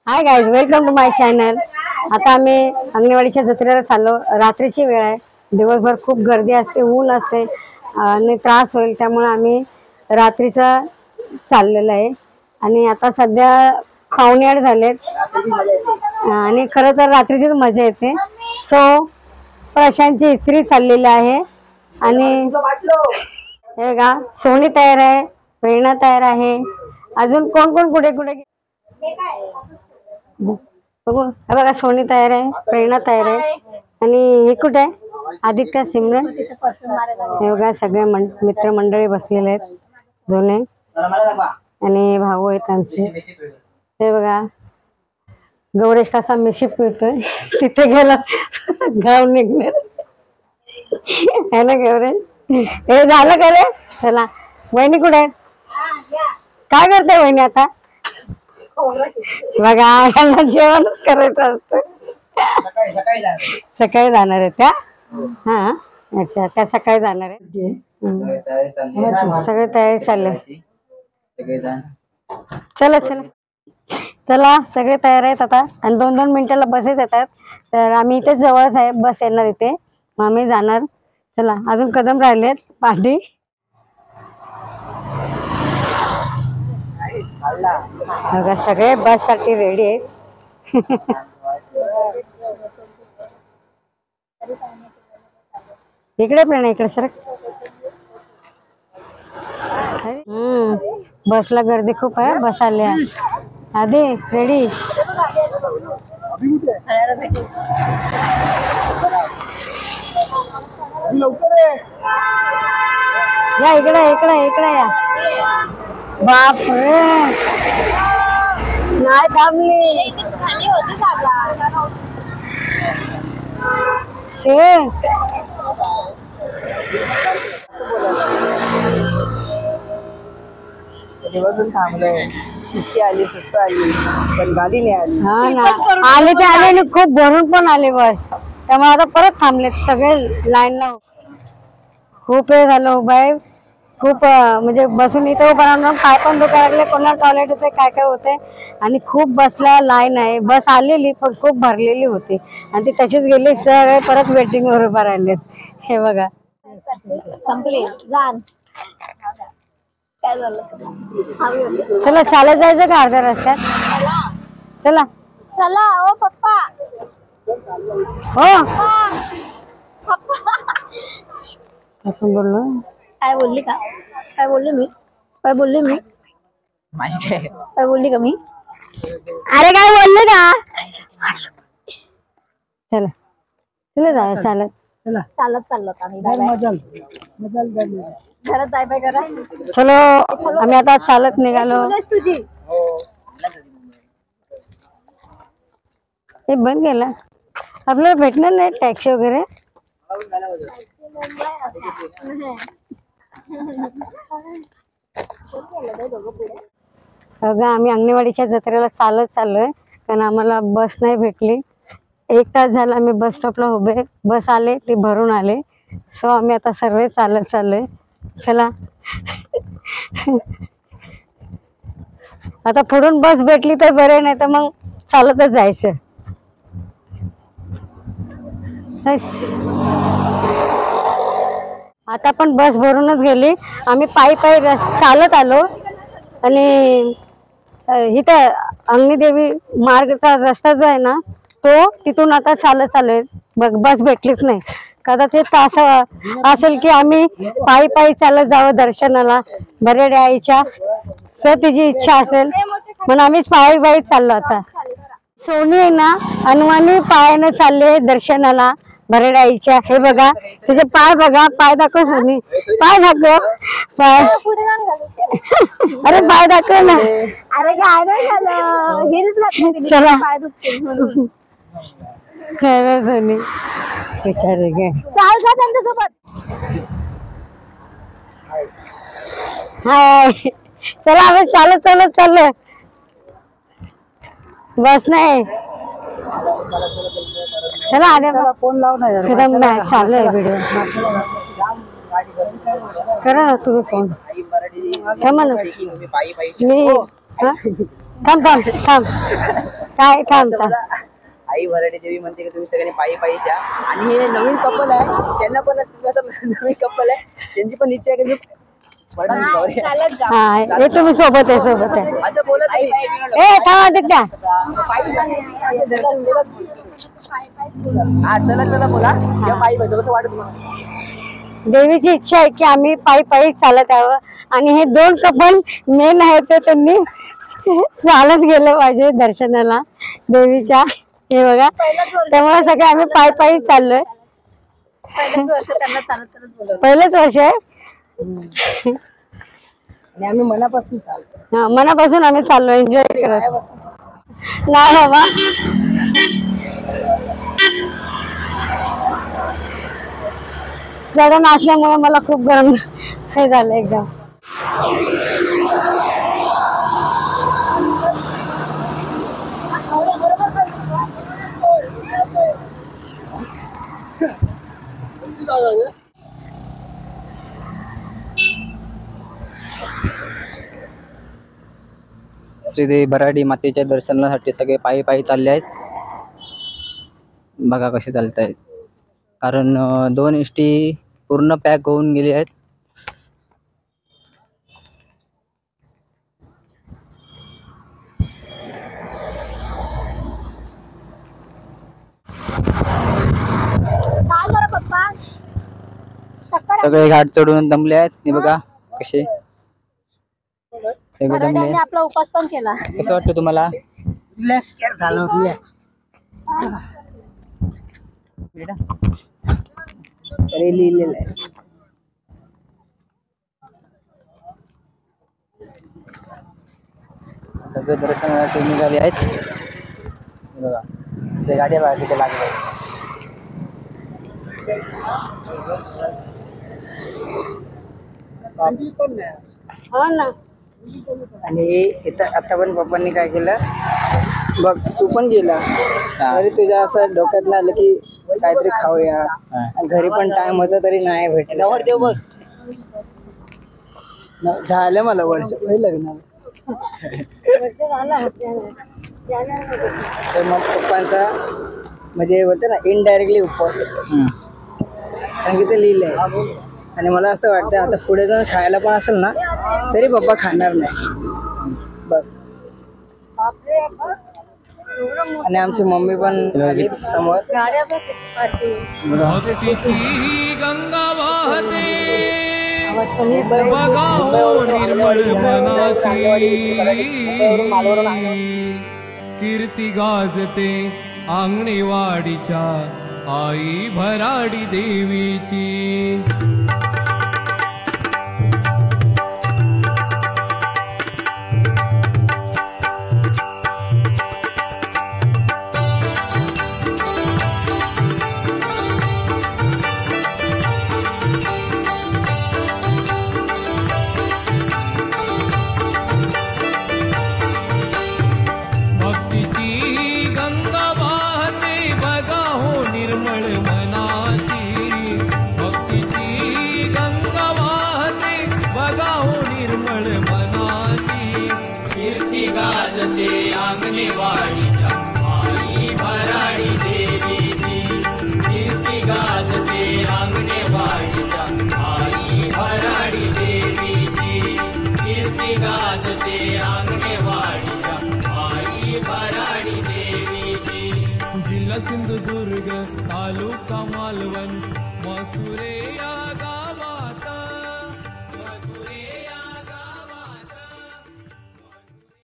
High guys, welcome to my channel. आता आम्ही अंगणवाडीच्या जत्रेला चाललो। रात्रीची वेळ आहे, दिवसभर खूप गर्दी असते, ऊन असते आणि त्रास होईल त्यामुळे आम्ही रात्रीचा चाललेलो आहे। आणि आता सध्या 7:45 झालेत आणि खरं तर रात्रीचीच मजा येते। सो प्रशांतची इस्त्री चाललेली आहे आणि हे बघा सोनी तयार आहे, प्रेरणा तयार आहे, अजून कोण कोण कुठे कुठे बघू। हे बघा सोनी तयार आहे, प्रेरणा तयार आहे आणि हे कुठे आहे आदित्य, सिमरन। हे बघा सगळे मित्रमंडळी बसलेले आहेत जुने आणि भाऊ आहेत आमचे। हे बघा गौरेश कसा मिशी पिळतोय तिथे गेला गाव निघणार है ना गौरेश। हे झालं का रे? चला वहिनी कुठे आहे? काय करते वहिनी आता? बघा यांना जेवणच करायचं असतं। सकाळी जाणार आहेत का? हा अच्छा, त्या सकाळी जाणार आहे। सगळे तयारी चालले। चला चला चला सगळे तयार आहेत आता आणि 2-2 मिनिटाला बसेस येतात। तर आम्ही इथेच जवळच आहे, बस येणार इथे, मग आम्ही जाणार। चला अजून कदम राहिलेत पाठी। बघा सगळे बस साठी रेडी आहेत। इकडे पण इकडे सर। बसला गर्दी खूप आहे, बस आल्या आधी रेडी। या इकडे इकडे इकडे या। बाप रे नाही थांबली खाली होती जागा। दिवसभर थांबलोय, शिशी आली, सुसू आली, पण गाडी नाही आली। हा ना, आले ते आले आणि खूप भरून पण आले बस, त्यामुळे आता परत थांबले सगळे लाईनला। खूप वेळ झालं उभा आहे, खूप म्हणजे बसून इथे उभा राहून पाय पण दुखायला लागले, कोणाला टॉयलेट होते काय काय होते आणि खूप बसला लाईन आहे। बस आलेली पण खूप भरलेली होती आणि ती तशीच गेली, सगळे परत वेटिंग वर उभा राहिलेत। हे बघा संपली जाण काय झालं? चला चालत जायचं का अर्ध्या रस्त्यात? चला चला ओ पप्पा। हो पप्पा असं बोललो। काय बोलली का? काय बोलली मी? काय बोलली मी? काय बोलली का मी? अरे काय बोलले का? चला चला जाऊया चालत। चालत चाललो आम्ही घरात जाय बाय करा। चलो आम्ही आता चालत निघालो। तुझी ते बंद केला, आपल्याला भेटणार नाही टॅक्सी वगैरे। अगं आम्ही अंगणवाडीच्या जत्रेला चालत चाललोय कारण आम्हाला बस नाही भेटली। 1 तास झाला आम्ही बस स्टॉपला उभे, बस आले ते भरून आले। सो आम्ही आता सर्व चालत चाललोय। चला आता पुढून बस भेटली तर बरे, नाही तर मग चालतच जायचं। आता पण बस भरूनच गेली, आम्ही पायी पायी चालत आलो आणि इथं अंगणीदेवी मार्गचा रस्ता जो आहे ना तो तिथून आता चालत चाललोय। बस भेटलीच नाही, कदाचित असं असेल की आम्ही पायी पायी चालत जावं दर्शनाला बरेड्या आईच्या, सर तिची इच्छा असेल म्हणून आम्ही पायी पायी चाललो। आता सोनी आहे ना अनवाणी पायाने चालले दर्शनाला बरेड्या आईच्या। हे बघा तुझे पाय बघा, पाय दाखव सोनी, पाय दाखव पाय। अरे पाय दाखव ना। अरे काय नाही झालं, हिल्स घातली चला पाय दुखते म्हणून। सोनी विचार घे, चाल जा त्यांच्यासोबत। हाय चला आम्ही चालत चालत चाललोय, बस नाही। चला आले फोन लाव ना यार, चालू आहे व्हिडिओ, करा ना तुम्ही फोन। मी थांब थांब थांब काय थांब थांब. आई भराडी देवी म्हणते की तुम्ही सगळ्यांनी पायी पायी जा. आणि हे नवीन कपल आहे त्यांना पण नवीन कपल आहे त्यांची पण इच्छा आहे की चालत जा. हा हे तुम्ही सोबत आहे सोबत आहे. असं बोलत नाही. ए थांब आदित्य. हा चला चला बोला या पायी पायी कसं वाटत तुम्हाला? देवीची इच्छा आहे की आम्ही पायी पायी चालत यावं आणि हे दोन कपल मेन आहेत ते त्यांनी चालत गेलं पाहिजे दर्शनाला देवीच्या. हे बघा त्यामुळे सगळे आम्ही पायी पायी चाललोय. पहिलंच वर्ष त्यांना चालत चालत बोलवलं. पहिलंच वर्ष आहे. आणि आम्ही मनापासून चालतो. हा मनापासून आम्ही चाललो एन्जॉय करत. नाही बाबा जरा नाचल्यामुळे मला खूप गरम हे झालं एकदम. श्रीदेवी भराडी मातेच्या दर्शनासाठी सगळे पायी पायी चालले आहेत. बघा कसे चालत आहेत कारण 2 एसटी पूर्ण पॅक होऊन गेली आहेत. सगळे घाट चढून दमले आहेत. हे बघा कसे सगळे दमले आहेत. आपला उपास पण केला. कसं वाटतं तुम्हाला? झालं तरी लिहिलेलं आहे. सगळे दर्शनासाठी निघाले आहेत. हे बघा ते गाडी बघा तिथे लागले. हो ना. आणि इथं आता पण पप्पांनी काय केलं बघ तू पण गेला तरी तुझ्या असं डोक्यात नाही आलं की काहीतरी खाऊया. घरी पण टाइम होता तरी नाही भेटलं. बघ झालं मला वर्ष लग्नाला. तर मग पप्पांचा म्हणजे होतं ना इनडायरेक्टली उपवास कारण की ते लिहिलंय. आणि मला असं वाटतं आता पुढे जर खायला पण असेल ना तरी पप्पा खाणार नाही बघ. आणि आमची मम्मी पण आली समोर. गंगा वाहते बघाओ निर्मळ मनाची कीर्ती गाजते आंगणेवाडीच्या आई भराडी देवीची. आंगणेवाडीच्या आई भराडी देवीची कीर्ती गाजते आंगणेवाडीच्या आई भराडी देवीची कीर्ती गाजते आंगणेवाडीच्या आई भराडी देवीची. जिल्हा सिंधुदुर्ग तालुका मालवण मसुरे या